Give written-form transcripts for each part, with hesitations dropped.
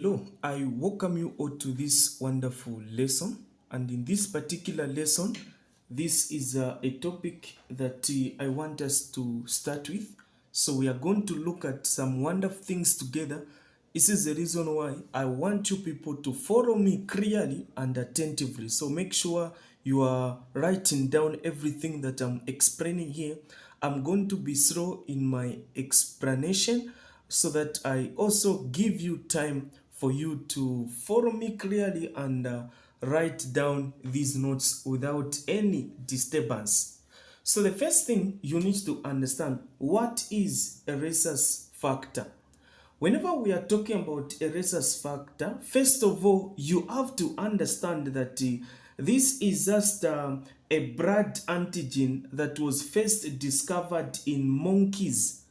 Hello, I welcome you all to this wonderful lesson. And in this particular lesson, this is a topic that I want us to start with. So we are going to look at some wonderful things together. This is the reason why I want you people to follow me clearly and attentively. So make sure you are writing down everything that I'm explaining here. I'm going to be slow in my explanation so that I also give you time for you to follow me clearly and write down these notes without any disturbance. So the first thing you need to understand, what is a rhesus factor? Whenever we are talking about a rhesus factor, first of all, you have to understand that this is just a blood antigen that was first discovered in monkeys.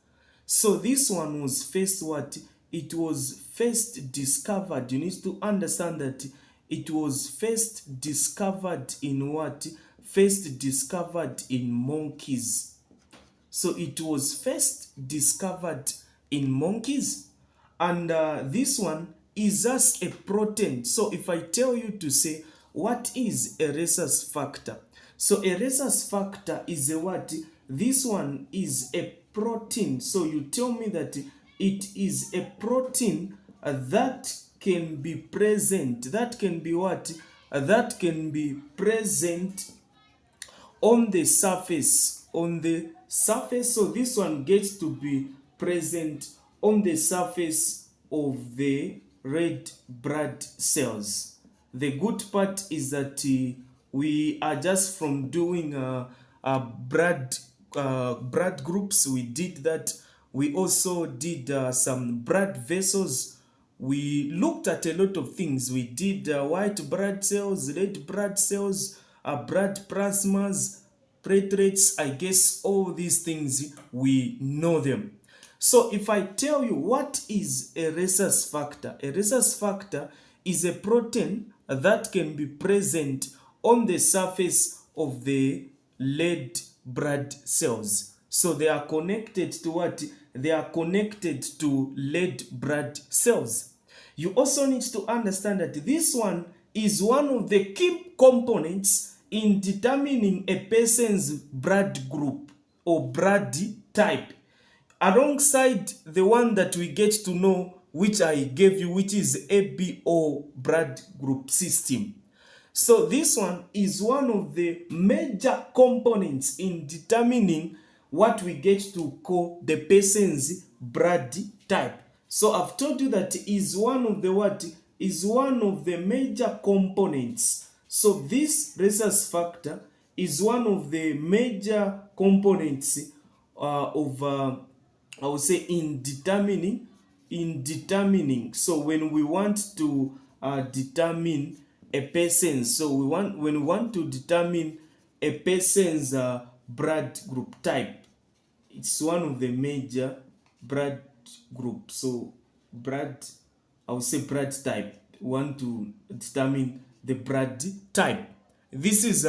So this one was first what? It was first discovered. You need to understand that it was first discovered in what? First discovered in monkeys. So it was first discovered in monkeys. And this one is just a protein. So if I tell you to say, what is a rhesus factor? So a rhesus factor is a what? This one is a protein. So you tell me that it is a protein that can be present. That can be what? That can be present on the surface. So this one gets to be present on the surface of the red blood cells. The good part is that we are just from doing blood groups. We did that. We also did some blood vessels. We looked at a lot of things. We did white blood cells, red blood cells, blood plasmas, platelets. I guess all these things, we know them. So if I tell you what is a rhesus factor, a rhesus factor is a protein that can be present on the surface of the red blood cells. So they are connected to what? They are connected to red blood cells. You also need to understand that this one is one of the key components in determining a person's blood group or blood type, alongside the one that we get to know, which I gave you, which is ABO blood group system. So this one is one of the major components in determining what we get to call the person's blood type. So I've told you that is one of the what? Is one of the major components. So this rhesus factor is one of the major components of I would say in determining. So when we want to determine a person, so when we want to determine a person's blood group type, it's one of the major blood groups. So blood, I would say blood type. We want to determine the blood type. This is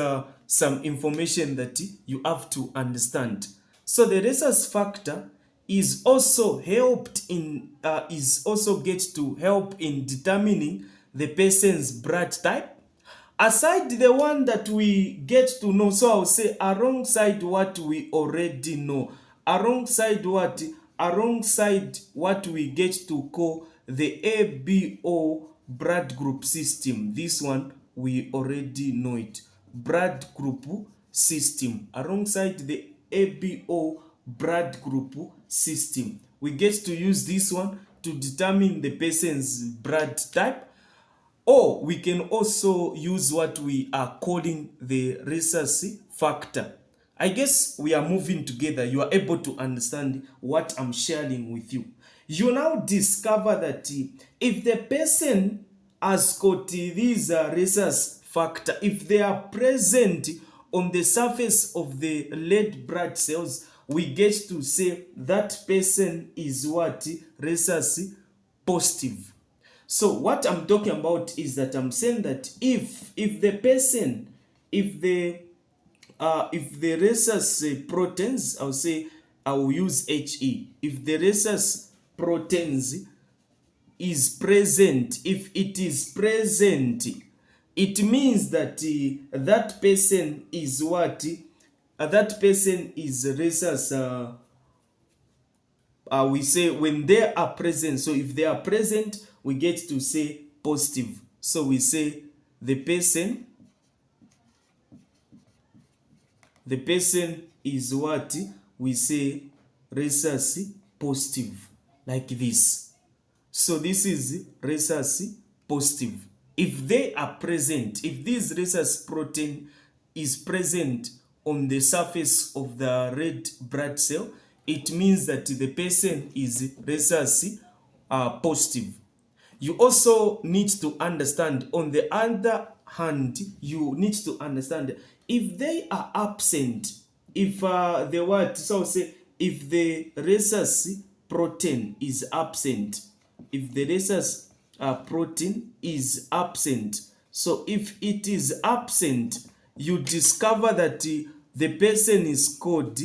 some information that you have to understand. So the rhesus factor is also gets to help in determining the person's blood type. Aside the one that we get to know, so I'll say alongside what we already know, alongside what we get to call the ABO blood group system. This one we already know it. Blood group system. Alongside the ABO blood group system, we get to use this one to determine the person's blood type. Or we can also use what we are calling the rhesus factor. I guess we are moving together. You are able to understand what I'm sharing with you. You now discover that if the person has got these rhesus factor, if they are present on the surface of the red blood cells, we get to say that person is what? Rhesus positive. So what I'm talking about is that I'm saying that if the person, if the rhesus proteins, I will use HE. If the rhesus proteins is present, if it is present, it means that that person is what? That person is rhesus. We say when they are present. So if they are present, we get to say positive. So we say the person is what? We say rhesus positive, like this. So this is rhesus positive. If they are present, if this rhesus protein is present on the surface of the red blood cell, it means that the person is rhesus positive. You also need to understand, on the other hand, you need to understand if they are absent, if the what, so say if the rhesus protein is absent, if the rhesus protein is absent, so if it is absent, you discover that the person is called,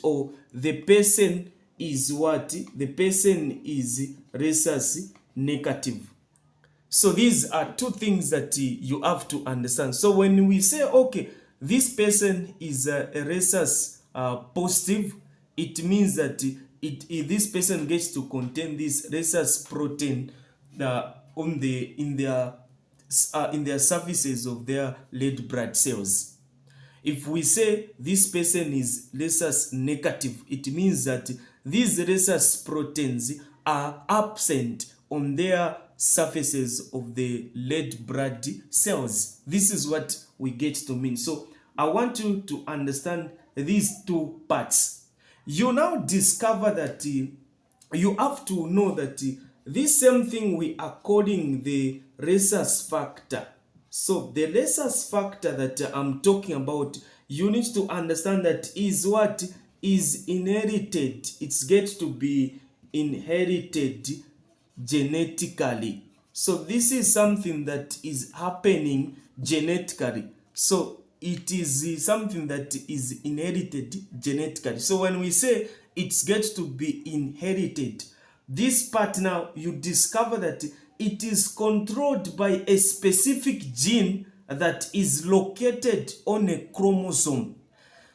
or the person is what? The person is rhesus negative. So these are two things that you have to understand. So when we say, okay, this person is a rhesus positive, it means that this person gets to contain this rhesus protein in their surfaces of their red blood cells. If we say this person is rhesus negative, it means that these rhesus proteins are absent on their surfaces of the red blood cells. This is what we get to mean. So I want you to understand these two parts. You now discover that you have to know that this same thing we are calling the rhesus factor. So the rhesus factor that I'm talking about, you need to understand that is what is inherited. It's get to be inherited genetically. So this is something that is happening genetically. So it is something that is inherited genetically. So when we say it gets to be inherited, this part now you discover that it is controlled by a specific gene that is located on a chromosome.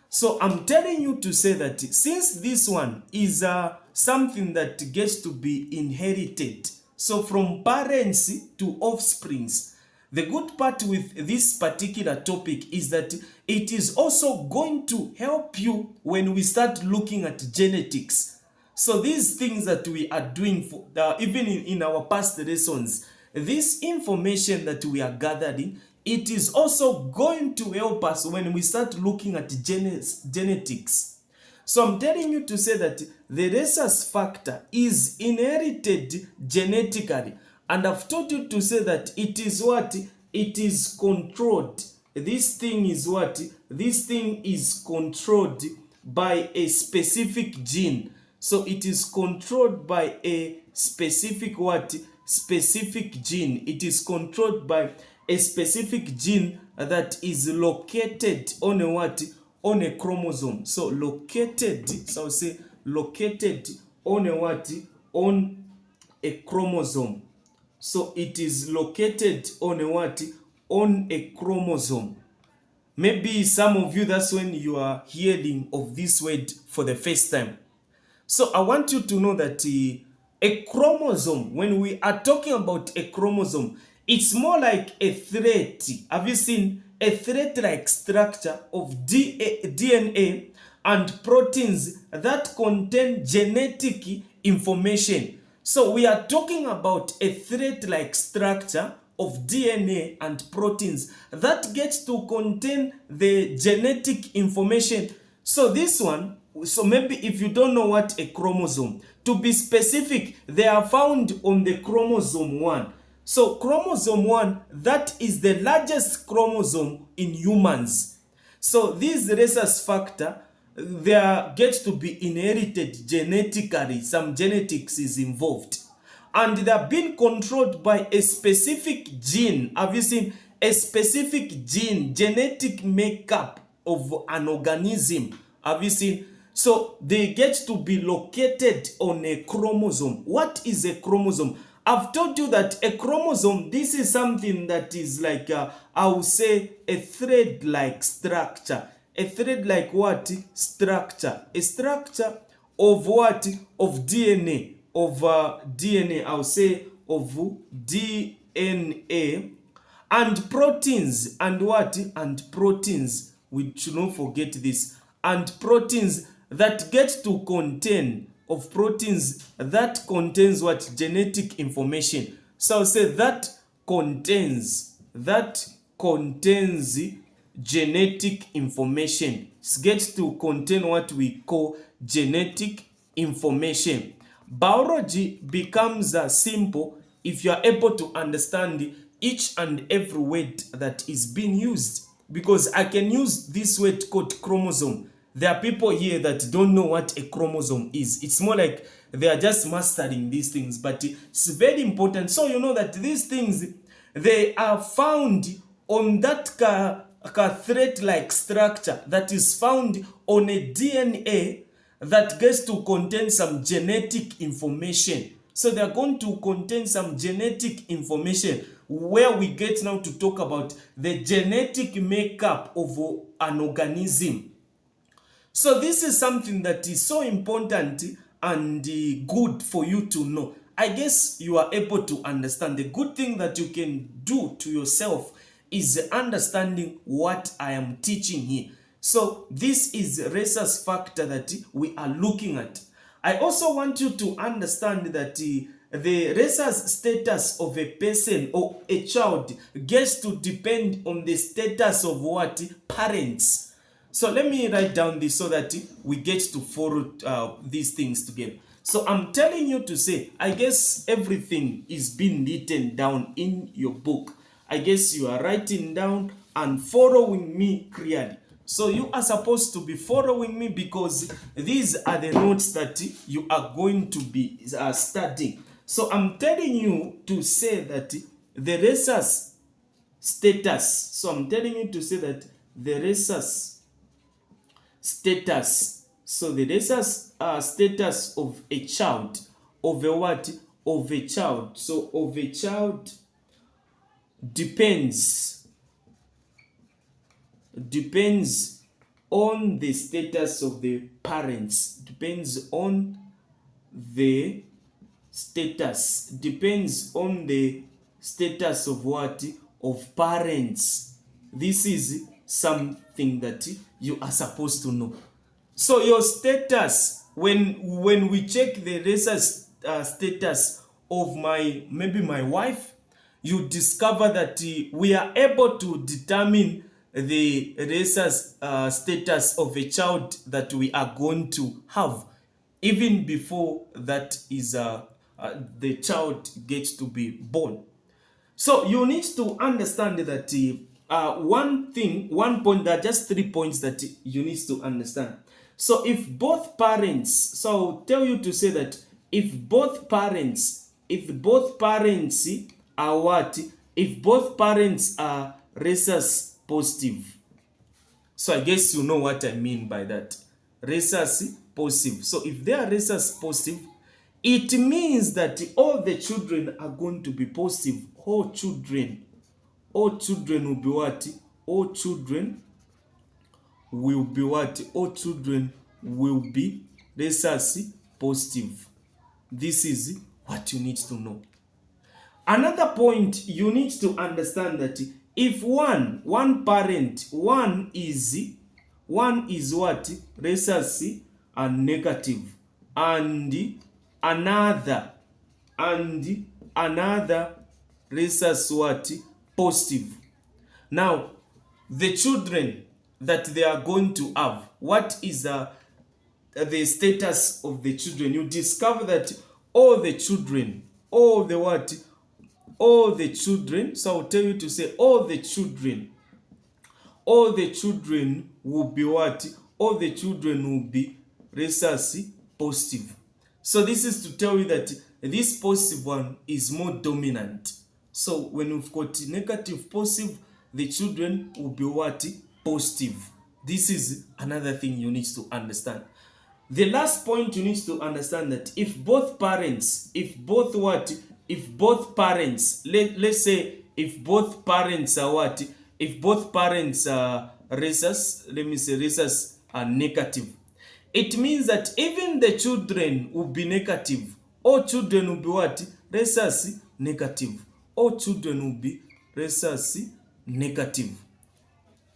So I'm telling you to say that since this one is something that gets to be inherited, so from parents to offsprings, the good part with this particular topic is that it is also going to help you when we start looking at genetics. So these things that we are doing, for even in our past lessons, this information that we are gathering, it is also going to help us when we start looking at genetics. So I'm telling you to say that the rhesus factor is inherited genetically. And I've told you to say that it is what? It is controlled. This thing is what? This thing is controlled by a specific gene. So it is controlled by a specific what? Specific gene. It is controlled by a specific gene that is located on a what? On a chromosome. So located, so I'll say located on a what? On a chromosome. So it is located on a what? On a chromosome. Maybe some of you, that's when you are hearing of this word for the first time. So I want you to know that a chromosome, when we are talking about a chromosome, it's more like a thread. Have you seen a thread-like structure of DNA and proteins that contain genetic information? So we are talking about a thread-like structure of DNA and proteins that gets to contain the genetic information. So this one, so maybe if you don't know what a chromosome, to be specific, they are found on the chromosome 1. So chromosome 1, that is the largest chromosome in humans. So this rhesus factor, they get to be inherited genetically. Some genetics is involved. And they are being controlled by a specific gene. Have you seen a specific gene, genetic makeup of an organism? Have you seen? So they get to be located on a chromosome. What is a chromosome? I've told you that a chromosome, this is something that is like, I would say, a thread-like structure. A thread-like what? Structure. A structure of what? Of DNA. Of DNA, I would say, of DNA and proteins and what? And proteins. We should not forget this. And proteins that get to contain, of proteins that contains what? Genetic information. So I'll say that contains genetic information. It gets to contain what we call genetic information. Biology becomes simple if you are able to understand each and every word that is being used. Because I can use this word called chromosome. There are people here that don't know what a chromosome is. It's more like they are just mastering these things, but it's very important. So you know that these things, they are found on that thread-like structure that is found on a DNA that gets to contain some genetic information. So they are going to contain some genetic information where we get now to talk about the genetic makeup of an organism. So this is something that is so important and good for you to know. I guess you are able to understand. The good thing that you can do to yourself is understanding what I am teaching here. So this is Rhesus factor that we are looking at. I also want you to understand that the Rhesus status of a person or a child gets to depend on the status of what? Parents. So let me write down this so that we get to follow these things together. So I'm telling you to say, I guess everything is being written down in your book. I guess you are writing down and following me clearly. So you are supposed to be following me because these are the notes that you are going to be studying. So I'm telling you to say that the Rhesus status. So I'm telling you to say that the Rhesus status. So the Rhesus status of a child, of a what? Of a child. So of a child depends on the status of the parents. Depends on the status of what? Of parents. This is something that you are supposed to know. So your status, when we check the Rhesus status of maybe my wife, you discover that we are able to determine the Rhesus status of a child that we are going to have even before that is the child gets to be born. So you need to understand that one point, there are just 3 points that you need to understand. So if both parents, so I'll tell you to say that if both parents are what? If both parents are Rhesus positive. So I guess you know what I mean by that. Rhesus positive. So if they are Rhesus positive, it means that all the children are going to be positive. All children will be what? All children will be what? All children will be Rhesus positive. This is what you need to know. Another point, you need to understand that if one parent, one is what? Rhesus and negative, and another Rhesus what? Positive. Now the children that they are going to have, what is the status of the children? You discover that all the children, all the what? All the children, so I'll tell you to say all the children will be what? All the children will be Rhesus positive. So this is to tell you that this positive one is more dominant. So when we've got negative positive, the children will be what? Positive. This is another thing you need to understand. The last point you need to understand that if both parents, let's say if both parents are what? If both parents are rhesus, let me say rhesus are negative, it means that even the children will be negative. All children will be what? Rhesus negative. All children will be rhesus negative.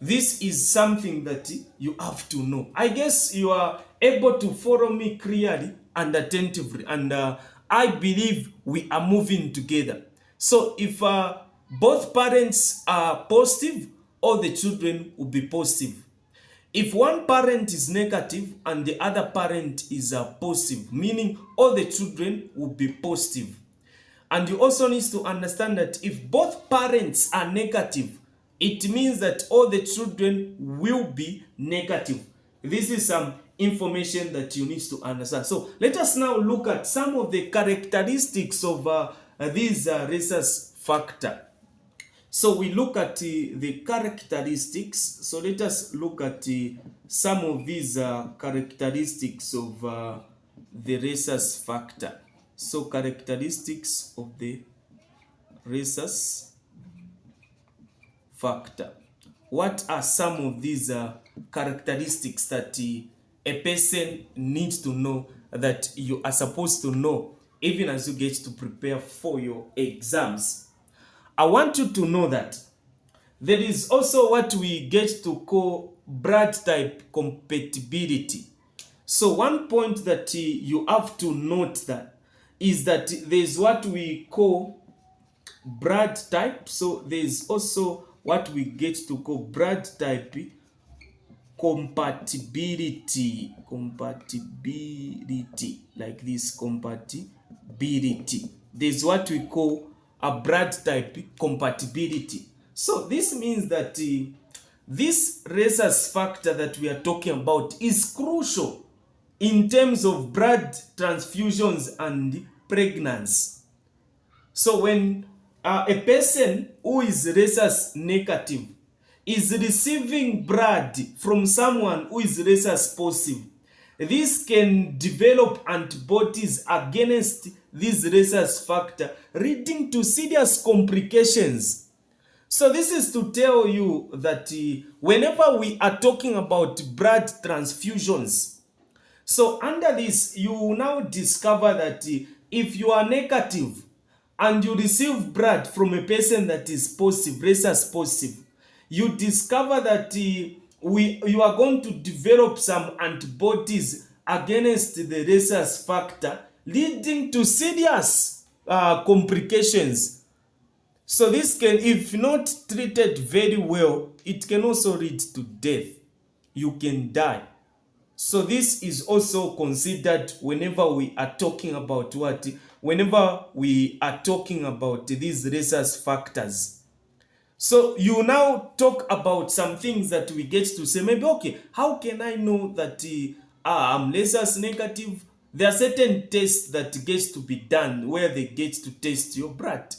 This is something that you have to know. I guess you are able to follow me clearly and attentively, and I believe we are moving together. So if both parents are positive, all the children will be positive. If one parent is negative and the other parent is positive, meaning all the children will be positive. And you also need to understand that if both parents are negative, it means that all the children will be negative. This is some information that you need to understand. So let us now look at some of the characteristics of these rhesus factor. So we look at the characteristics. So let us look at some of these characteristics of the rhesus factor. So characteristics of the rhesus factor. What are some of these characteristics that a person needs to know, that you are supposed to know even as you get to prepare for your exams? I want you to know that there is also what we get to call blood type compatibility. So one point that you have to note that is that there's what we call blood type. So there's also what we get to call blood type compatibility, like this, compatibility. There's what we call a blood type compatibility. So this means that this rhesus factor that we are talking about is crucial in terms of blood transfusions and pregnancy. So when a person who is rhesus negative is receiving blood from someone who is rhesus positive, this can develop antibodies against this rhesus factor, leading to serious complications. So this is to tell you that whenever we are talking about blood transfusions, so under this, you will now discover that if you are negative and you receive blood from a person that is positive, rhesus positive, you discover that you are going to develop some antibodies against the rhesus factor, leading to serious complications. So this can, if not treated very well, it can also lead to death. You can die. So this is also considered whenever we are talking about what? Whenever we are talking about these rhesus factors. So you now talk about some things that we get to say, maybe, okay, how can I know that I'm rhesus negative? There are certain tests that gets to be done where they get to test your blood.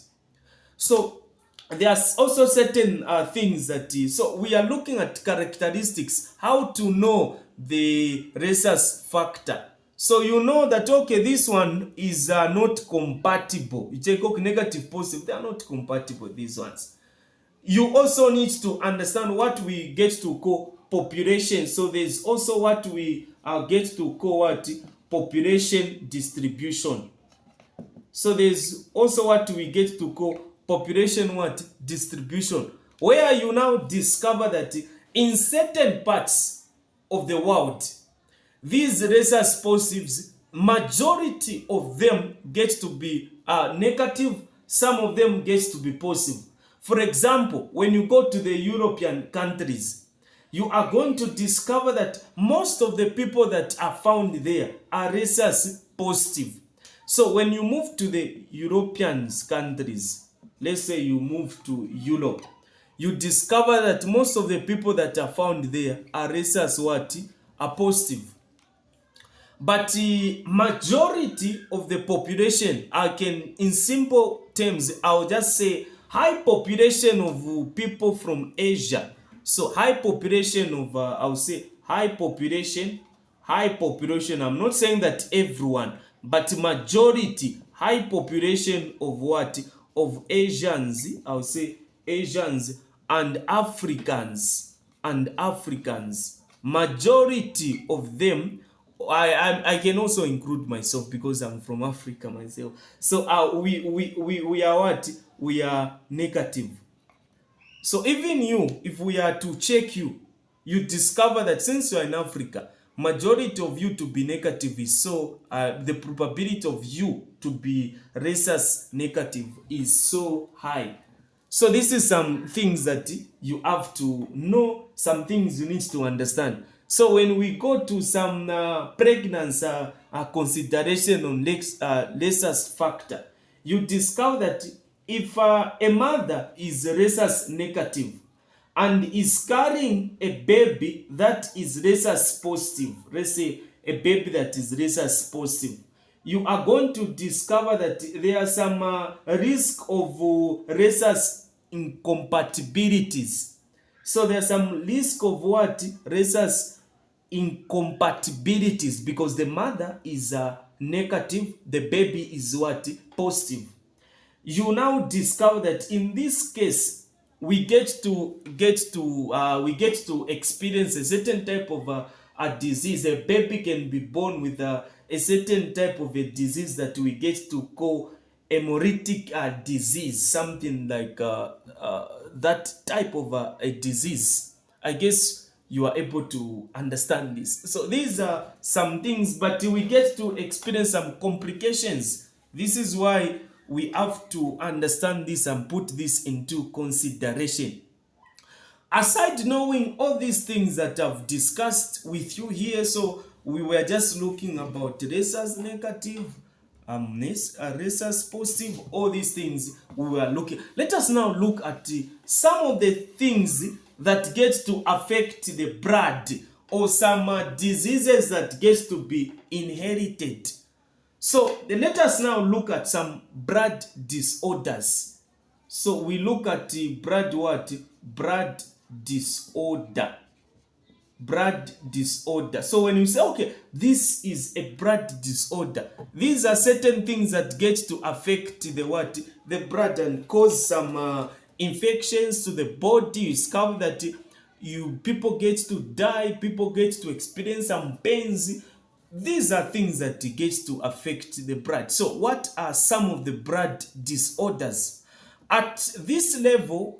So there's also certain things that so we are looking at characteristics, how to know the rhesus factor. So you know that, okay, this one is not compatible. You take, okay, negative, positive, they are not compatible, these ones. You also need to understand what we get to call population. So there's also what we get to call what? Population distribution. So there's also what we get to call population what? Distribution, where you now discover that in certain parts of the world, these rhesus positives, majority of them get to be negative, some of them get to be positive. For example, when you go to the European countries, you are going to discover that most of the people that are found there are rhesus positive. So when you move to the European countries, let's say you move to Europe, you discover that most of the people that are found there are rhesus what? Are positive. But the majority of the population, I can, in simple terms, I'll just say high population of people from Asia. So high population of, I'll say high population high population. I'm not saying that everyone, but majority, high population of what? Of Asians, I would say Asians and Africans. Majority of them, I can also include myself because I'm from Africa myself. So we are what? We are negative. So even you, if we are to check you, you discover that since you are in Africa, majority of you to be negative is so, the probability of you to be rhesus negative is so high. So this is some things that you have to know, some things you need to understand. So when we go to some pregnancy consideration on rhesus factor, you discover that if a mother is rhesus negative and is carrying a baby that is rhesus positive, let's say a baby that is rhesus positive, you are going to discover that there are some risk of rhesus incompatibilities. So there are some risk of what? Rhesus incompatibilities, because the mother is negative, the baby is what? Positive. You now discover that in this case we get to experience a certain type of a disease. A baby can be born with a certain type of a disease that we get to call hemolytic disease, something like that type of a disease. I guess you are able to understand this. So these are some things, but we get to experience some complications. This is why we have to understand this and put this into consideration. Aside knowing all these things that I've discussed with you here, so we were just looking about rhesus negative, rhesus positive, all these things we were looking. Let us now look at some of the things that get to affect the blood, or some diseases that get to be inherited. So let us now look at some blood disorders. So we look at blood what? Blood disorder. Blood disorder. So when you say, okay, this is a blood disorder, these are certain things that get to affect the what? The blood, and cause some infections to the body. You discover that people get to die, people get to experience some pains. These are things that get to affect the blood. So what are some of the blood disorders? At this level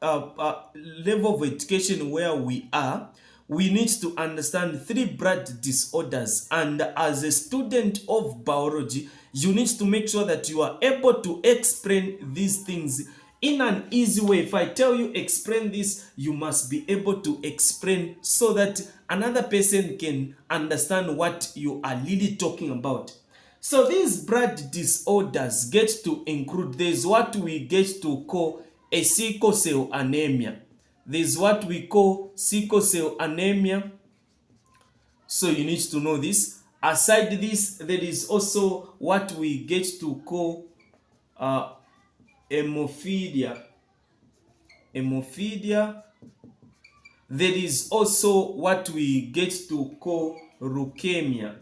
of education where we are, we need to understand 3 blood disorders, and as a student of biology, you need to make sure that you are able to explain these things in an easy way. If I tell you explain this, you must be able to explain so that another person can understand what you are really talking about. So these blood disorders get to include, there's what we get to call a sickle cell anemia. There's what we call sickle cell anemia. So you need to know this. Aside this, there is also what we get to call hemophilia. Hemophilia. There is also what we get to call leukemia.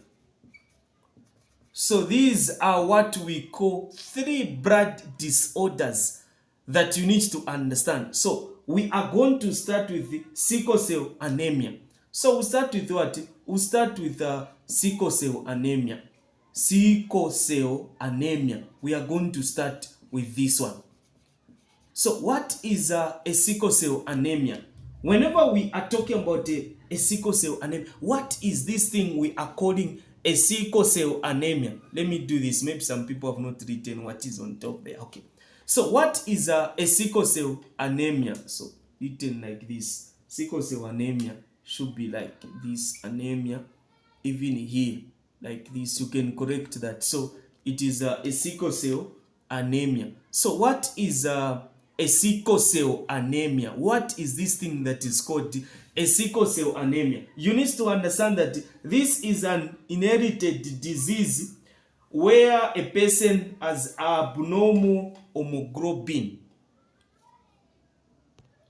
So these are what we call 3 blood disorders that you need to understand. So we are going to start with the sickle cell anemia. So we'll start with what? We'll start with sickle cell anemia. Sickle cell anemia. We are going to start with this one. So what is a sickle cell anemia? Whenever we are talking about a sickle cell anemia, what is this thing we are calling a sickle cell anemia? Let me do this. Maybe some people have not written what is on top there. Okay. So what is a sickle cell anemia? So written like this. Sickle cell anemia should be like this. Anemia, even here, like this. You can correct that. So it is a sickle cell anemia. So what is a sickle cell anemia? What is this thing that is called a sickle cell anemia? You need to understand that this is an inherited disease where a person has abnormal hemoglobin.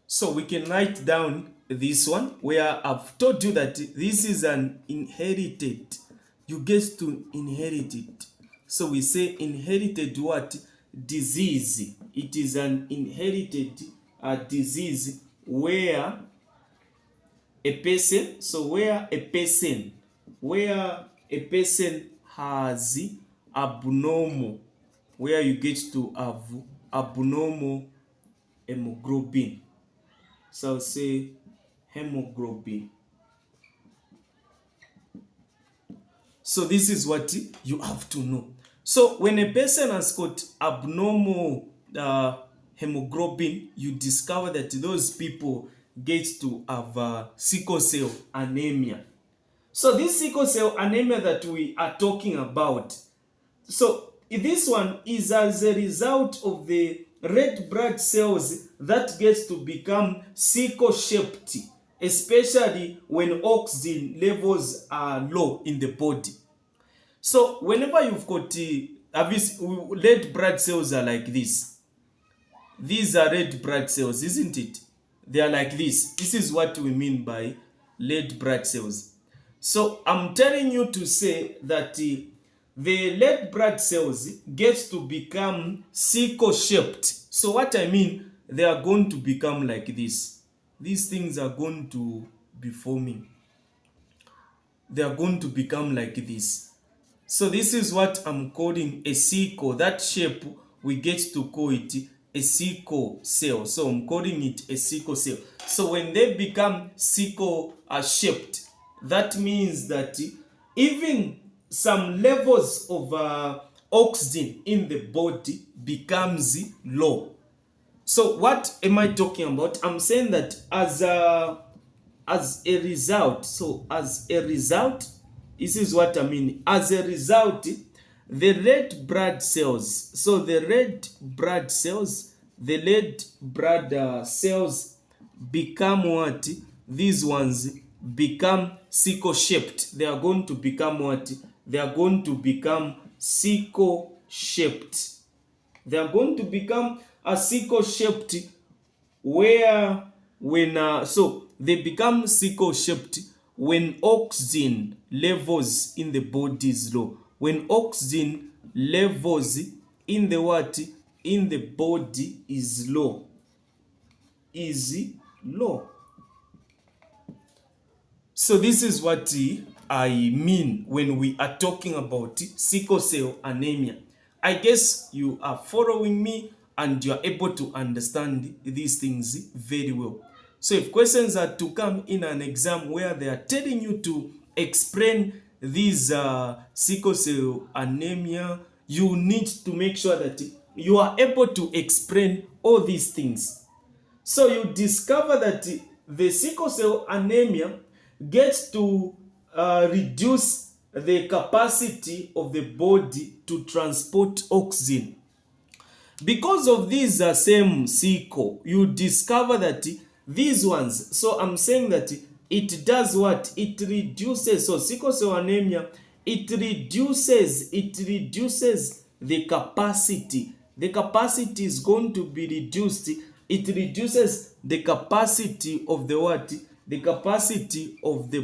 So we can write down this one where I've told you that this is an inherited, you get to inherit it. So we say inherited what? Disease. It is an inherited disease where a person, so where a person has abnormal, where you get to have abnormal hemoglobin. So I'll say hemoglobin. So this is what you have to know. So when a person has got abnormal hemoglobin, you discover that those people get to have sickle cell anemia. So this sickle cell anemia that we are talking about, so this one is as a result of the red blood cells that gets to become sickle shaped, especially when oxygen levels are low in the body. So whenever you've got red blood cells are like this. These are red blood cells, isn't it? They are like this. This is what we mean by red blood cells. So I'm telling you to say that the red blood cells gets to become sickle shaped. So what I mean, they are going to become like this. These things are going to be forming. They are going to become like this. So this is what I'm calling a sickle. That shape, we get to call it a sickle cell. So I'm calling it a sickle cell. So when they become sickle shaped, that means that even some levels of oxygen in the body becomes low. So what am I talking about? I'm saying that as a result, this is what I mean. As a result, the red blood cells, the red blood cells become what? These ones become sickle shaped. They are going to become what? They are going to become sickle shaped. They are going to become a sickle shaped where so they become sickle shaped when oxygen levels in the body is low. When oxygen levels in the what? In the body is low. So this is what I mean when we are talking about sickle cell anemia. I guess you are following me and you are able to understand these things very well. So if questions are to come in an exam where they are telling you to explain these sickle cell anemia, you need to make sure that you are able to explain all these things. So you discover that the sickle cell anemia gets to reduce the capacity of the body to transport oxygen. Because of this same sickle, you discover that these ones, so I'm saying that it does what? It reduces, so sickle cell anemia, it reduces the capacity. The capacity is going to be reduced. It reduces the capacity of the what? The capacity of the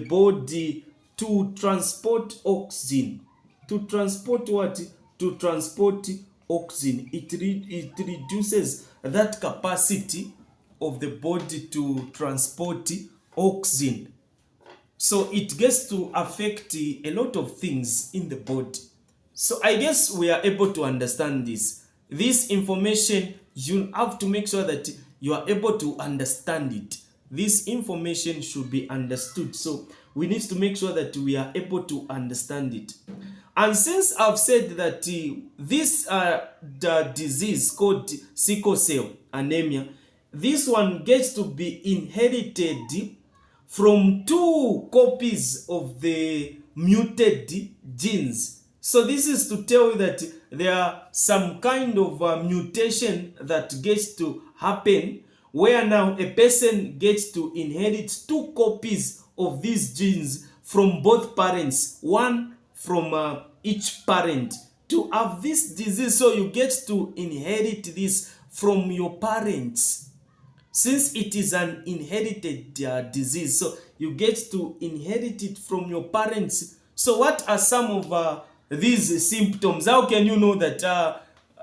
body to transport oxygen. To transport what? To transport oxygen. It reduces that capacity of the body to transport oxygen. So it gets to affect a lot of things in the body. So I guess we are able to understand this. This information, you have to make sure that you are able to understand it. This information should be understood. So we need to make sure that we are able to understand it. And since I've said that this the disease called sickle cell anemia, this one gets to be inherited from two copies of the muted genes. So this is to tell you that there are some kind of mutation that gets to happen where now a person gets to inherit two copies of these genes from both parents, one from each parent, to have this disease. So you get to inherit this from your parents. since it is an inherited disease. So you get to inherit it from your parents. So what are some of these symptoms? How can you know that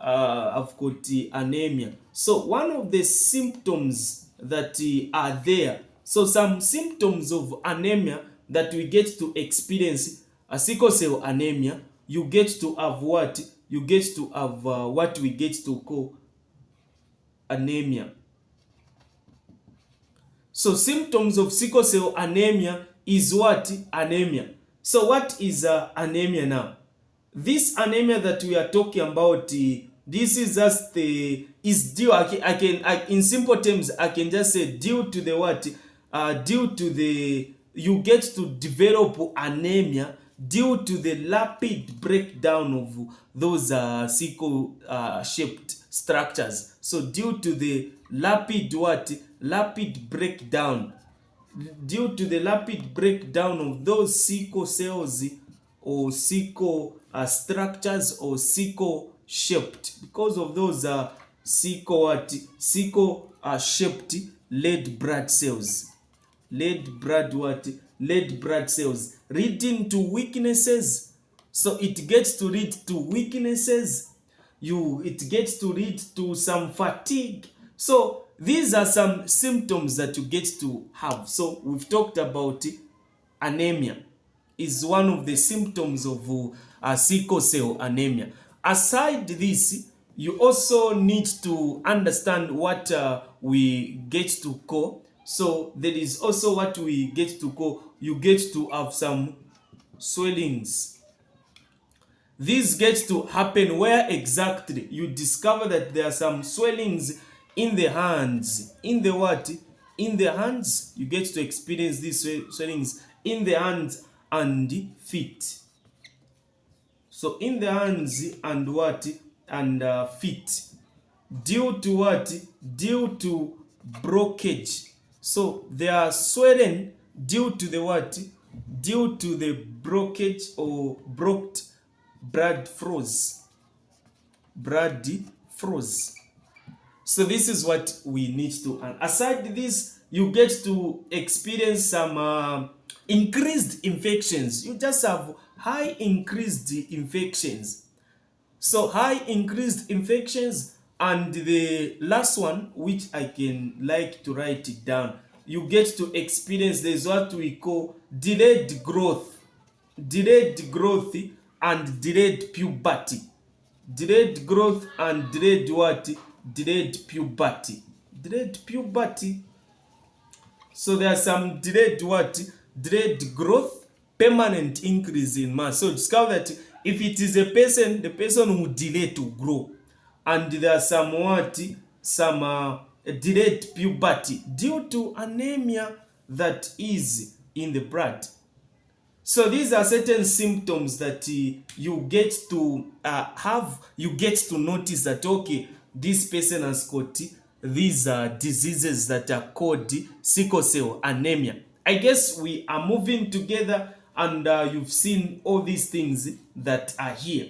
I've got anemia? So one of the symptoms that are there, so some symptoms of anemia that we get to experience, a sickle cell anemia, you get to have what? You get to have what we get to call anemia. So symptoms of sickle cell anemia is what? Anemia. So what is anemia now? This anemia that we are talking about, this is just the is due. In simple terms, I can just say due to the what? Due to the you get to develop anemia due to the rapid breakdown of those sickle shaped structures. So due to the rapid what? Rapid breakdown, due to the rapid breakdown of those sickle cells or sickle structures or sickle shaped, because of those sickle what? Sickle shaped red blood cells. Red blood what? Red blood cells leading to weaknesses. So it gets to lead to weaknesses. It gets to lead to some fatigue. So these are some symptoms that you get to have. So we've talked about anemia is one of the symptoms of sickle cell anemia. Aside this, you also need to understand what we get to call. So there is also what we get to call, you get to have some swellings. This gets to happen where exactly you discover that there are some swellings in the hands. In the what? In the hands, you get to experience these swellings in the hands and feet. So in the hands and what? And feet. Due to what? Due to blockage. So they are swollen due to the what? Due to the blockage or blocked blood flows. Blood flows. So this is what we need to. And aside this, you get to experience some increased infections. You just have high increased infections. So high increased infections, and the last one, which I can like to write it down, you get to experience, there's what we call delayed growth. Delayed growth and delayed puberty. Delayed growth and delayed what? Delayed puberty. Delayed puberty. So there are some delayed what? Delayed growth, permanent increase in mass. So discover that if it is a person, the person will delay to grow. And there are some what? Some delayed puberty due to anemia that is in the blood. So these are certain symptoms that you get to have, you get to notice that, okay, this person has got these diseases that are called sickle cell anemia. I guess we are moving together, and you've seen all these things that are here.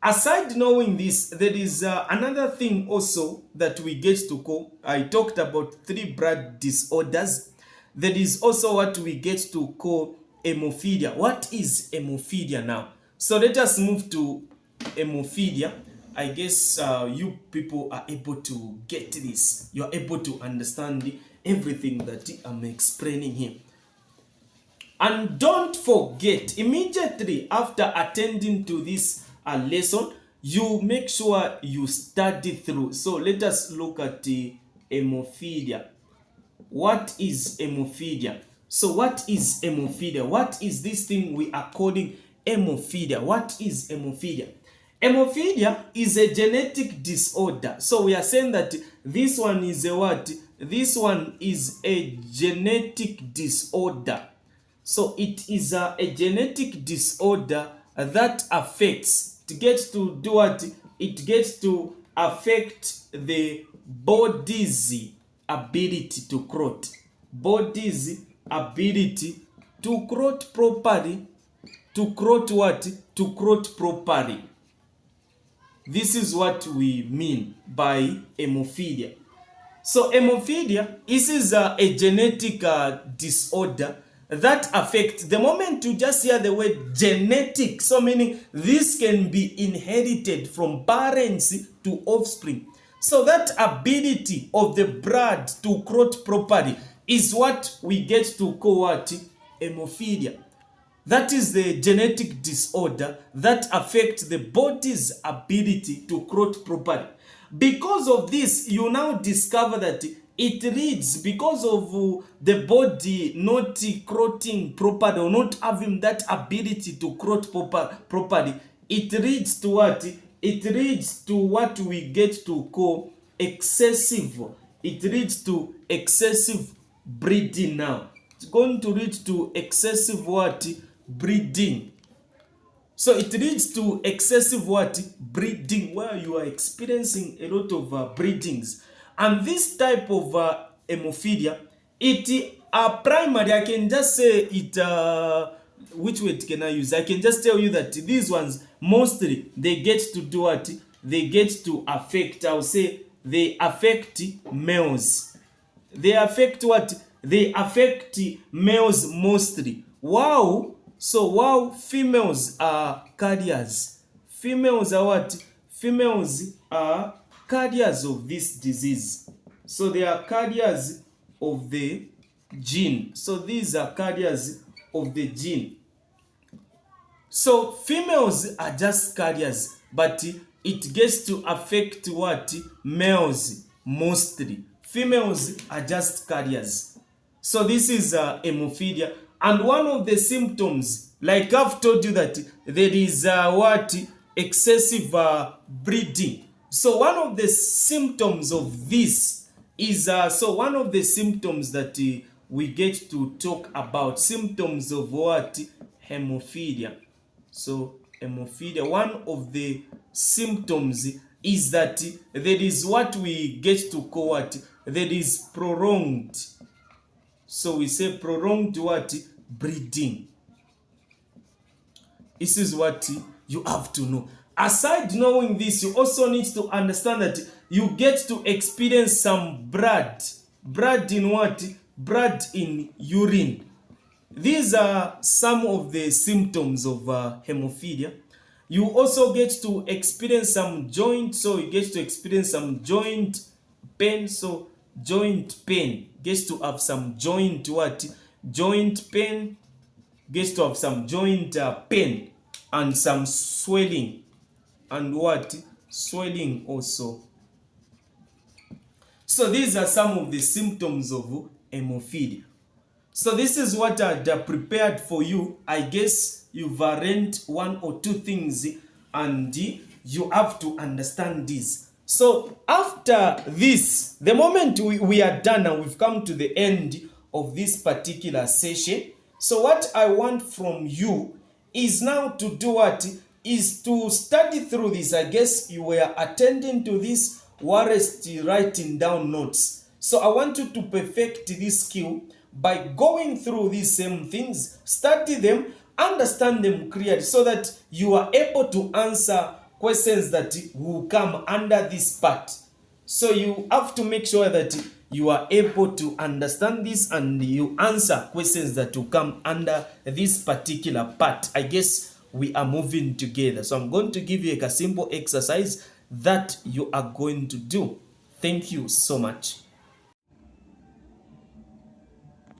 Aside knowing this, there is another thing also that we get to call. I talked about 3 blood disorders. There is also what we get to call hemophilia. What is hemophilia now? So let us move to hemophilia. I guess you people are able to get this. You are able to understand everything that I'm explaining here. And don't forget, immediately after attending to this lesson, you make sure you study through. So let us look at the hemophilia. What is hemophilia? So what is hemophilia? What is this thing we are calling hemophilia? What is hemophilia? Hemophilia is a genetic disorder. So we are saying that this one is a what? This one is a genetic disorder. So it is a genetic disorder that affects, it gets to do what? It gets to affect the body's ability to clot. Body's ability to clot properly. To clot what? To clot properly. This is what we mean by hemophilia. So hemophilia, this is a genetic disorder that affects, the moment you just hear the word genetic, so meaning this can be inherited from parents to offspring. So that ability of the blood to clot properly is what we get to call what? Hemophilia. That is the genetic disorder that affects the body's ability to clot properly. Because of this, you now discover that it leads, because of the body not clotting properly or not having that ability to clot properly, it leads to what? It leads to what we get to call excessive. It leads to excessive breeding now. It's going to lead to excessive what? Breeding. So it leads to excessive what? Breeding, where you are experiencing a lot of breedings. And this type of hemophilia, it primary, I can just say it, which word can I use? I can just tell you that these ones, mostly, they get to do what? They get to affect, I'll say, they affect males. They affect what? They affect males mostly. Wow. So wow, females are carriers. Females are what? Females are carriers of this disease. So they are carriers of the gene. So these are carriers of the gene. So females are just carriers, but it gets to affect what? Males mostly. Females are just carriers. So this is hemophilia. And one of the symptoms, like I've told you, that there is what? Excessive breeding. So one of the symptoms of this is, so one of the symptoms that we get to talk about, symptoms of what? Hemophilia. So hemophilia, one of the symptoms is that there is what we get to call what? There is prolonged. So we say prolonged what? Breeding. This is what you have to know. Aside knowing this, you also need to understand that you get to experience some blood. Blood in what? Blood in urine. These are some of the symptoms of hemophilia. You also get to experience some joint, so you get to experience some joint pain. So joint pain gets to have some joint what? Joint pain gets to have some joint pain and some swelling and what? Swelling also. So these are some of the symptoms of hemophilia. So this is what I'd prepared for you. I guess you've learned one or two things and you have to understand this. So after this, the moment we are done and we've come to the end of this particular session, so what I want from you is now to do what? Is to study through this. I guess you were attending to this whilst writing down notes. So I want you to perfect this skill by going through these same things, study them, understand them clearly, so that you are able to answer questions that will come under this part. So you have to make sure that you are able to understand this and you answer questions that will come under this particular part. I guess we are moving together. So I'm going to give you a simple exercise that you are going to do. Thank you so much.